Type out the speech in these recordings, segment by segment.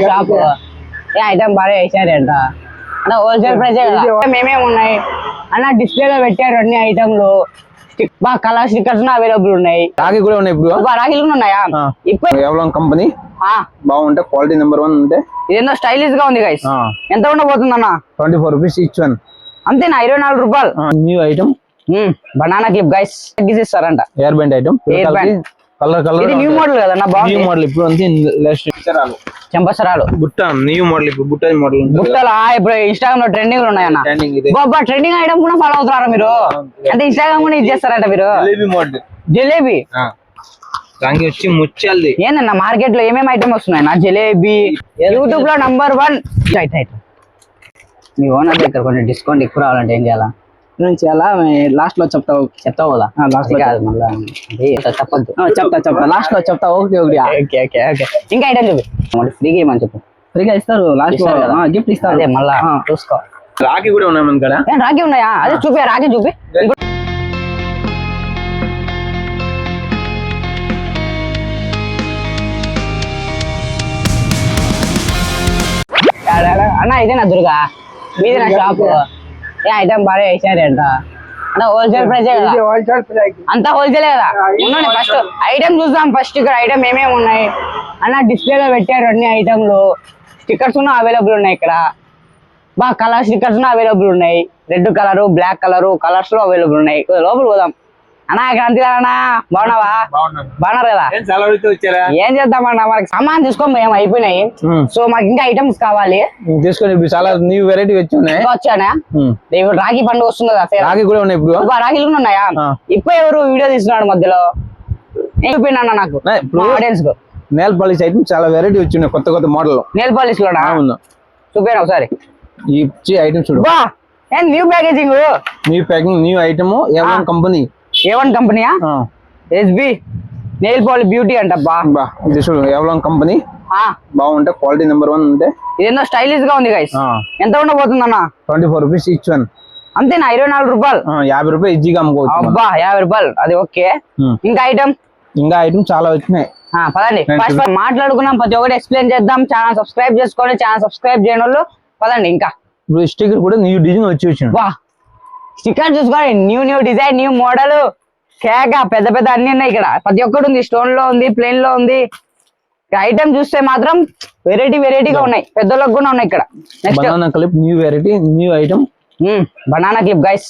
Shop ఏ item బాగా వేసారంట అన్న wholesale price మేమేమి ఉన్నాయి అన్న డిస్ప్లేలో పెట్టారు అన్ని ఐటమ్లు బాగా కలర్ స్టిక్కర్స్ అవైలబుల్ ఉన్నాయి. రాఖీ కూడా ఉన్నాయి ఇప్పుడు. రాఖీలు కూడా ఉన్నాయా ఇప్పుడు? ఎవలాంగ్ కంపెనీ బాగుంటే క్వాలిటీ నెంబర్ 1 ఉంటే ఇదేందో స్టైలిష్ గా ఉంది గైస్. ఎంత ఉండబోతుంది అన్న? 24 రూపీస్ ఈచ్ వన్. అంతేనా? 24 రూపాయలు. New item banana clip guys తగ్గిస్తారంట. Air band item colour colour. ఇది న్యూ మోడల్ కదా? న్యూ మోడల్ ఇప్పుడు అంతే. చెంపసరాలు బుట్ట న్యూ మోడల్ ఇప్పుడు బుట్ట మోడల్ బుట్టలా ఇప్పుడు ఇన్స్టాగ్రామ్ లో ట్రెండింగ్ లో ఉన్నాయన్న. ట్రెండింగ్ ఐటమ్ కూడా ఫాలో అవుతారా మీరు? అంటే ఇన్స్టాగ్రామ్ కూడా ఇది చేస్తారంట మీరు? జిలేబీ రంగి వచ్చి ముచ్చాలి. ఏందన్న మార్కెట్ లో ఏమేమి ఐటమ్ వస్తున్నాయి నా? జిలేబీ యూట్యూబ్ లో నంబర్ 1. మీ ఓనర్ దగ్గర కొంచెం డిస్కౌంట్ ఎక్కువ రావాలంటే ఏం చేయాలా? లాస్ట్ లో చెప్తావు కదా? లాస్ట్ లో కాదు మళ్ళీ చెప్పద్దు. చెప్తా లాస్ట్ లో చెప్తా. ఓకే ఇంకా ఐటమ్ చూపి. ఫ్రీగా ఏమని చెప్పు. ఫ్రీగా ఇస్తారు లాస్ట్ లో గిఫ్ట్ ఇస్తారు. అదే మళ్ళా చూసుకో. రాఖీ కూడా ఉన్నాయి మన కదా? రాఖీ ఉన్నాయా? అదే చూపి రాఖీ చూపి. అన్న ఇదేనా దుర్గా? మీది నా షాప్. ఏ ఐటమ్ బాగా వేసారంట అన్న హోల్సేల్ ప్రైస్ అంతా హోల్సేలే కదా? ఉండండి ఫస్ట్ ఐటమ్ చూద్దాం. ఫస్ట్ ఇక్కడ ఐటమ్ ఏమేమి ఉన్నాయి అన్న డిస్ప్లేలో పెట్టారు అన్ని ఐటమ్లు. స్టిక్కర్స్ అవైలబుల్ ఉన్నాయి ఇక్కడ. బాగా కలర్ స్టిక్కర్స్ అవైలబుల్ ఉన్నాయి. Red colour black colour colours లో అవైలబుల్ ఉన్నాయి. లోపల పోదాం అన్నా. క్రాంతి అన్నా బాగున్నావా? బాగున్నారు కదా? ఏం చేద్దామన్నా మనకి సామాన్ తీసుకోం ఏం అయిపోయినాయి. సో మాకు ఇంకా ఐటమ్స్ కావాలి. తీసుకొని చాలా న్యూ వెరైటీ వచ్చానా? ఇప్పుడు రాఖీ పండుగ వస్తుంది కదా? రాఖీ కూడా ఉన్నాయి ఇప్పుడు. రాఖీలు కూడా ఉన్నాయా? ఇప్పుడు ఎవరు వీడియో తీస్తున్నాడు మధ్యలో? చూపినా నాకు ఆడియన్స్ కు. నెయిల్ పాలిష్ ఐటమ్ చాలా వెరైటీ వచ్చినాయి. కొత్త కొత్త మోడల్ నెయిల్ పాలిష్ లో చూపినా ఒకసారి. ఈ ఐటమ్ చూడు. న్యూ ప్యాకేజింగ్ న్యూ ఐటమ్ ఎవలాంగ్ కంపెనీ. A1 కంపెనీయా? SB నెయిల్ పాలిష్ బ్యూటీ అంటబ్బా. ఎవలాంగ్ కంపెనీ బాగుంటే క్వాలిటీ నెంబర్ 1 ఉంటే. ఇదేందో స్టైలిష్ గా ఉంది గైస్. ఎంత ఉండబోతుంది అన్న? 24 రూపీస్ ఈచ్ వన్. అంతేనా? 24 రూపాయలు. 50 రూపాయలు ఈజీగా అమ్ముకోవచ్చు. అబ్బా 50 రూపాయలు. అది ఓకే. ఇంకా ఐటమ్ చాలా వచ్చినాయి. పదండి ఫస్ట్ మాట్లాడుకున్నాం. ప్రతి ఒక్కటి ఎక్స్ప్లెయిన్ చేద్దాం. ఛానల్ సబ్స్క్రైబ్ చేసుకోండి. ఛానల్ సబ్స్క్రైబ్ చేయని వాళ్ళు పదండి. ఇంకా స్టిక్కర్ కూడా న్యూ డిజైన్ వచ్చింది. వా స్టిక్కర్ చూసుకోండి. న్యూ డిజైన్ న్యూ మోడల్ కేక పెద్ద పెద్ద అన్ని ఉన్నాయి ఇక్కడ. ప్రతి ఒక్కటి ఉంది. స్టోన్ లో ఉంది, ప్లేన్ లో ఉంది. ఐటమ్ చూస్తే మాత్రం వెరైటీగా ఉన్నాయి. పెద్దలకు కూడా ఉన్నాయి ఇక్కడ. Banana clip new variety new item. Banana clip guys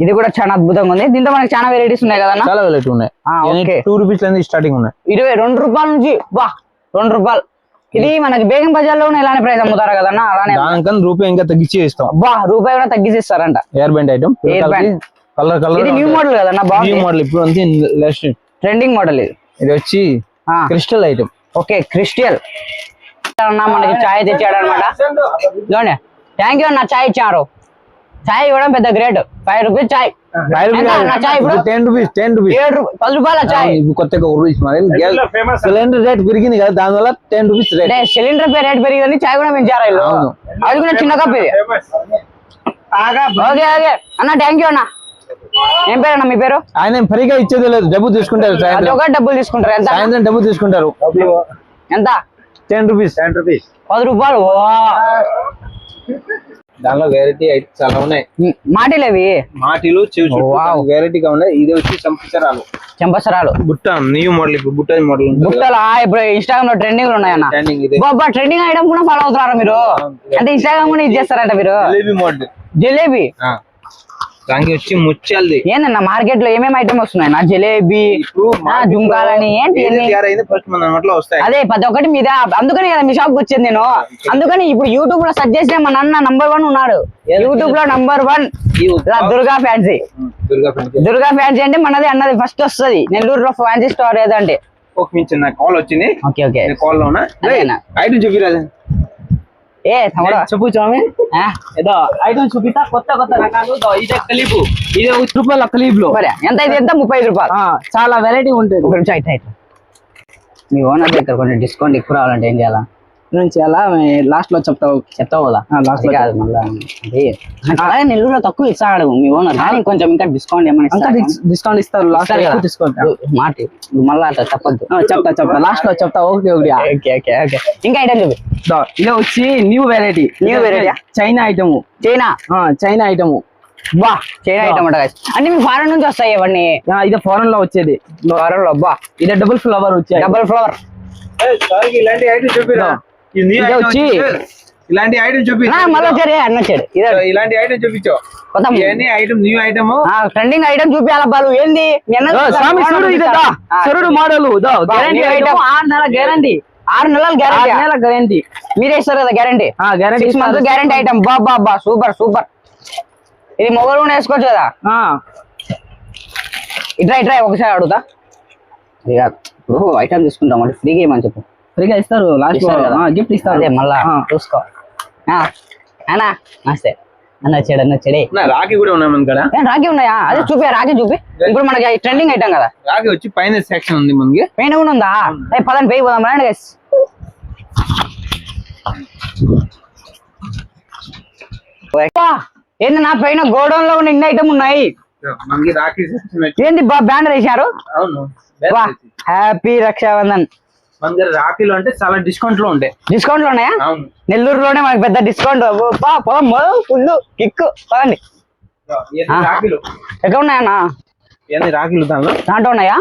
ఇది కూడా చాలా అద్భుతంగా ఉంది. దీంతో మనకి చాలా వెరైటీస్ ఉన్నాయి కదా? చాలా వెరైటీ ఉన్నాయి. 2 రూపీస్ స్టార్టింగ్ ఉన్నాయి. 22 రూపాయల నుంచి. వా 2 రూపాయలు. ఇది మనకి బేగం బజార్ లో ఇలానే ప్రైస్ అమ్ముతారు కదన్నా? అలానే రూపాయి ఇంకా తగ్గించి ఇస్తాం. రూపాయి కూడా తగ్గించి ఇస్తారంట. Air band item colour colour. ఇది న్యూ మోడల్ కదన్నా? న్యూ మోడల్ ఇప్పుడు అంతే. ట్రెండింగ్ మోడల్ ఇది వచ్చి క్రిస్టల్ ఐటమ్. ఓకే క్రిస్టల్ అన్న మనకి చాయ్ తెచ్చాడు అనమాట. థ్యాంక్ యూ అన్న. చాయ్ ఇచ్చారు. చాయ్ ఇవ్వడం పెద్ద గ్రేట్. 5 రూపీస్ చాయ్. 10 రూపీస్ 10 రూపాయల చాయ్. కొత్తగా సిలిండర్ రేట్ పెరిగింది కదా, దాని వల్ల 10 రూపీస్ రేట్. సిలిండర్ రేట్ పెరిగిందని చాయ్ కూడా పెంచారు. అది కూడా చిన్న కప్ ఇది. ఓకే అన్న థ్యాంక్ యూ అన్న. ఏం పేరు అన్న మీ పేరు? ఆయన ఫ్రీగా ఇచ్చేది లేదు, డబ్బు తీసుకుంటారు. డబ్బులు తీసుకుంటారు. ఎంత? సాయంత్రం డబ్బు తీసుకుంటారు. ఎంత? 10 రూపీస్. 10 రూపాయలు. దానిలో వెరైటీ అయితే చాలా ఉన్నాయి. మాటిలు వెరైటీగా ఉన్నాయి. ఇది వచ్చి చెంపసరాలు బుట్ట న్యూ మోడల్ ఇప్పుడు బుట్ట మోడల్. బుట్టలా ఇప్పుడు ఇన్స్టాగ్రామ్ లో ట్రెండింగ్ లో ఉన్నాయన్న. ట్రెండింగ్ ఐటమ్ కూడా ఫాలో అవుతారా మీరు? అంటే ఇన్స్టాగ్రామ్ కూడా ఇది చేస్తారంట మీరు? జిలేబీ రంగి వచ్చి ముచ్చాలి. ఏందన్న మార్కెట్ లో ఏమేమి ఐటమ్ వస్తున్నాయి నా? జిలేబీ జుంకాలని ఏంటి అదే ప్రతి ఒక్కటి మీద. అందుకని కదా మీ షాప్ కి వచ్చింది నేను. అందుకని ఇప్పుడు యూట్యూబ్ లో సర్చ్ చేస్తే మన అన్న నంబర్ 1 ఉన్నాడు. యూట్యూబ్ లో number 1 Durga fancy. Durga fancy అంటే మనది అన్నది ఫస్ట్ వస్తుంది. నెల్లూరులో ఫ్యాన్సీ స్టోర్ ఏదంటే కాల్ వచ్చింది. కాల్ లోనా ఐటమ్ చూపిరాజు. చెప్పు స్వామి. ఏదో ఐటమ్ చూపిస్తా. కొత్త రకాలు. ఇదే కలిపు. ఇదే 1 రూపాయల కలిపు లో. ఎంత? ఇది ఎంత? 35 రూపాయలు. చాలా వెరైటీ ఉంటుంది. మీ ఓనర్ దగ్గర కొంచెం డిస్కౌంట్ ఎక్కువ రావాలంటే ఏం చేయాలా? నుంచి చేయాలా లాస్ట్ లో చెప్తావు కదా లాస్ట్ అది కాదు మళ్ళా అది అలాగే నెల్లూరులో తక్కువ ఇస్తాడు మీ ఓనర్ కానీ కొంచెం ఇంకా డిస్కౌంట్ ఏమైనా ఇంకా డిస్కౌంట్ ఇస్తారు లాస్ట్ లో డిస్కౌంట్ మాట మళ్ళీ అట్లా చెప్పద్దు చెప్తా లాస్ట్ లో చెప్తా ఓకే ఇంకా ఐటమ్ చూపి ఇది వచ్చి న్యూ వెరైటీ చైనా ఐటమ్ బా చైనా ఐటమ్ అంట అంటే మీ ఫారెన్ నుంచి వస్తాయి ఇవన్నీ ఇది ఫారెన్ లో వచ్చేది ఫారెన్ లో బా ఇది డబుల్ ఫ్లవర్ వచ్చేది డబుల్ ఫ్లవర్ ఇలాంటి ఐటమ్ చూపిరా వచ్చి ఇలాంటి ఐటమ్ చూపి మళ్ళీ వచ్చాడు అన్న వచ్చాడు ఇలాంటి ఐటమ్ చూపించావు item new item trending item చూపించాలి ఏంది సరుడు మోడల్ గ్యారంటీ ఐటమ్ 6 నెలల గ్యారంటీ 6 నెలల గ్యారంటీ మీరే ఇస్తారు కదా గ్యారంటీ 6 months గ్యారంటీ ఐటమ్ బా సూపర్ ఇది మొబైల్ కూడా వేసుకోవచ్చు కదా ఇట్రా ఒకసారి అడుగుతా ఇప్పుడు ఐటమ్ తీసుకుంటాం అంటే ఫ్రీగా ఏమని చెప్పు ఫ్రీగా ఇస్తారు లాస్ట్ గిఫ్ట్ ఇస్తారు అదే మళ్ళా చూసుకో అన్నా నమస్తే అన్న వచ్చాడే రాఖీ కూడా ఉన్నాం కదా రాఖీ ఉన్నాయా అదే రాఖీ చూపి ఇప్పుడు మనకి ట్రెండింగ్ ఐటమ్ కదా రాఖీ వచ్చి పైన సెక్షన్ ఉంది మనకి పైన కూడా ఉందా పదండి పోయి పోదాం రండి గైస్ ఏంది నా పైన గోడౌన్ లో ఉన్న ఇన్ని ఐటమ్ ఉన్నాయి మనకి రాఖీ ఏంది బ్యానర్ వేసారు హ్యాపీ రక్షాబంధన్ మన దగ్గర రాఖీలు అంటే చాలా డిస్కౌంట్ లో ఉంటాయి ఉన్నాయా నెల్లూరులోనే మనకి పెద్ద డిస్కౌంట్ ఫుల్ కిక్ పదండి రాఖీలు ఎక్కడ ఉన్నాయన్నా రాఖీలు దాంట్లో ఉన్నాయా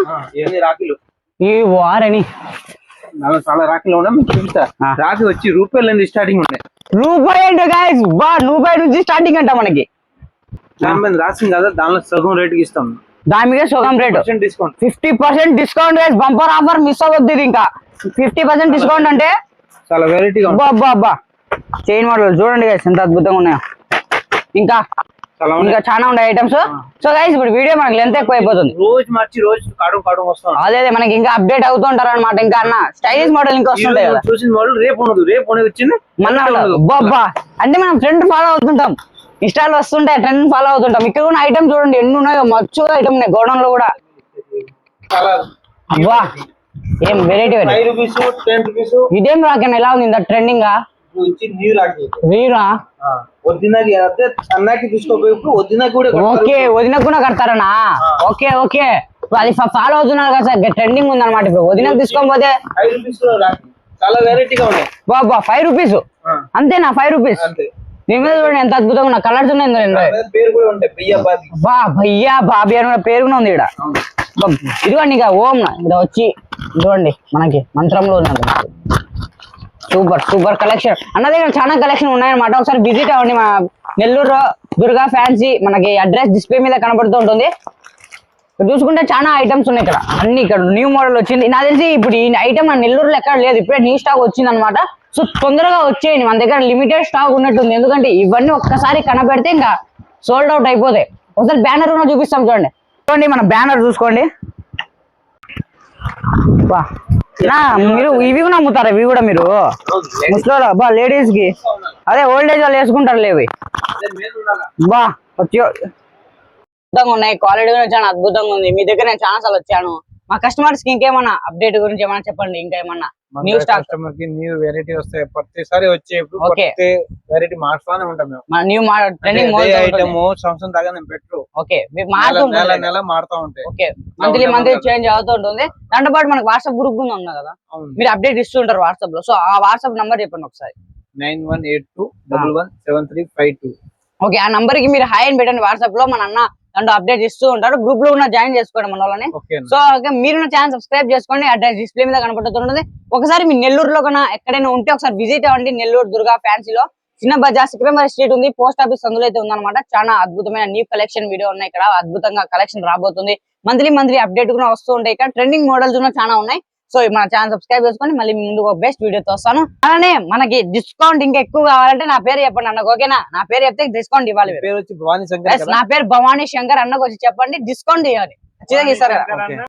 రాఖీలు ఈ వారని చాలా రాఖీలు ఉన్నాయి మీకు చూపిస్తా రాఖీ వచ్చి రూపాయలు నుంచి స్టార్టింగ్ ఉన్నాయి రూపాయి ఏంటో గాయస్ రూపాయి నుంచి స్టార్టింగ్ అంట మనకి దాని మీద రాసింది కదా దానిలో సగం రేటుకి ఇస్తాం దాని మీద సగం rate discount 50% discount guys bumper offer miss అవ్వద్దు ఇది ఇంకా 50% డిస్కౌంట్ అంటే చాలా వెరైటీగా అబ్బా చైన్ మోడల్ చూడండి గైస్ ఎంత అద్భుతంగా ఉన్నాయో ఇంకా చాలా ఉన్నాయి ఐటమ్స్ సో గైస్ ఇప్పుడు వీడియో మనకి లెంత్ ఎక్కువ అయిపోతుంది రోజు మార్చి రోజు కాడు వస్తాం అదే మనకి ఇంకా అప్డేట్ అవుతూ ఉంటారు అనమాట ఇంకా అన్న స్టైలిష్ మోడల్ ఇంకా వస్తుంటాయి కదా చూసిన మోడల్ రేపు వచ్చింది మన అబ్బా అంటే మనం ట్రెండ్ ఫాలో అవుతుంటాం ఇన్స్టాల్ వస్తుంటాయి ట్రెండ్ ఫాలో అవుతుంటాం ఇక్కడ ఉన్న ఐటమ్ చూడండి ఎన్ని ఉన్నాయో మచ్చు ఐటమ్ ఉన్నాయి గోడౌన్ లో కూడా అబ్బా ఏం వెరైటీ ఇదేం రాకన్నా ఎలా ఉంది ట్రెండింగ్ గా ఓకే వదినకు కూడా కడతారనా ఓకే అది ఫాలో అవుతున్నారు కదా సార్ ట్రెండింగ్ ఉంది అనమాట ఇప్పుడు వదినకు తీసుకోకపోతే చాలా వెరైటీగా ఉన్నాయి బాబా 5 రూపీస్ అంతేనా 5 రూపీస్ దీని మీద చూడండి ఎంత అద్భుతంగా ఉన్నా కలర్స్ ఉన్నాయి భయ్యా బాబీ అని పేరు కూడా ఉంది ఇక్కడ ఇదిగోండి ఇక ఓం ఇక్కడ వచ్చి ఇదిగోండి మనకి మంత్రంలో ఉన్నది సూపర్ కలెక్షన్ అన్న దగ్గర చాలా కలెక్షన్ ఉన్నాయన్నమాట ఒకసారి విజిట్ అవ్వండి మా నెల్లూరు దుర్గా ఫ్యాన్సీ మనకి అడ్రస్ డిస్ప్లే మీద కనబడుతూ ఉంటుంది చూసుకుంటే చాలా ఐటమ్స్ ఉన్నాయి ఇక్కడ అన్ని ఇక్కడ న్యూ మోడల్ వచ్చింది నాకు తెలిసి ఇప్పుడు ఈ ఐటమ్ మన నెల్లూరులో ఎక్కడ లేదు ఇప్పుడే న్యూ స్టాక్ వచ్చింది అనమాట సో తొందరగా వచ్చేయండి మన దగ్గర లిమిటెడ్ స్టాక్ ఉన్నట్టుంది ఎందుకంటే ఇవన్నీ ఒక్కసారి కనబెడితే ఇంకా సోల్డ్ అవుట్ అయిపోతాయి ఒకసారి బ్యానర్ కూడా చూపిస్తాం చూడండి మన బ్యానర్ చూసుకోండి మీరు ఇవి కూడా అమ్ముతారా ఇవి కూడా మీరు ముస్లింలు బా లేడీస్ కి అదే ఓల్డ్ ఏజ్ వాళ్ళు వేసుకుంటారు లేవి బా అద్భుతంగా ఉన్నాయి క్వాలిటీ కూడా చాలా అద్భుతంగా ఉంది మీ దగ్గర నేను చాలా సార్లు వచ్చాను మా కస్టమర్స్ కి ఇంకేమన్నా అప్డేట్ గురించి ఏమన్నా చెప్పండి ఇంకా ఏమన్నా న్యూ స్టాక్ కస్టమర్ కి న్యూ వెరైటీ వస్తాయి ప్రతిసారి వచ్చేప్పుడు వెరైటీ మార్చుతానే ఉంటాం మేము న్యూ ట్రెండింగ్ ఐటమ్ సంవత్సరం దాకా నేను పెట్టు ఓకే నెల మారుతా ఉంటాయి ఓకే మంత్లీ చేంజ్ అవుతూ ఉంటుంది దాంతో పాటు మనకి వాట్సాప్ గ్రూప్ కూడా ఉంది కదా మీరు అప్డేట్ ఇస్తుంటారు వాట్సాప్ లో సో ఆ వాట్సాప్ నంబర్ చెప్పండి ఒకసారి 9182117352 ఓకే ఆ నంబర్ కి మీరు హాయ్ అని పెట్టండి వాట్సాప్ లో మన అన్న దాంట్లో అప్డేట్ ఇస్తూ ఉంటారు గ్రూప్ లో ఉన్న జాయిన్ చేసుకోండి మన వాళ్ళని సో మీరు ఛానల్ సబ్స్క్రైబ్ చేసుకోండి అడ్రస్ డిస్ప్లే మీద కనపడుతుంది ఒకసారి మీ నెల్లూరులో కన్నా ఎక్కడైనా ఉంటే ఒకసారి విజిట్ అవ్వండి నెల్లూరు దుర్గా ఫ్యాన్సీలో చిన్న బజార్ సికింద్రాబాద్ స్ట్రీట్ ఉంది పోస్ట్ ఆఫీస్ అందులో అయితే ఉందన్నమాట చాలా అద్భుతమైన న్యూ కలెక్షన్ వీడియో ఉన్నాయి ఇక్కడ అద్భుతంగా కలెక్షన్ రాబోతుంది మంత్లీ అప్డేట్ కూడా వస్తూ ఉంటాయి ఇక్కడ ట్రెండింగ్ మోడల్స్ కూడా చాలా ఉన్నాయి సో మన ఛానల్ సబ్స్క్రైబ్ చేసుకొని మళ్ళీ ముందు ఒక బెస్ట్ వీడియోతో వస్తాను అలానే మనకి డిస్కౌంట్ ఇంకా ఎక్కువ కావాలంటే నా పేరు చెప్పండి అన్నకు ఓకేనా నా పేరు చెప్తే డిస్కౌంట్ ఇవ్వాలి పేరు వచ్చి భవానీ శంకర్ నా పేరు భవానీ శంకర్ అన్నకు వచ్చి చెప్పండి డిస్కౌంట్ ఇవ్వాలి ఖచ్చితంగా ఇస్తారు కదా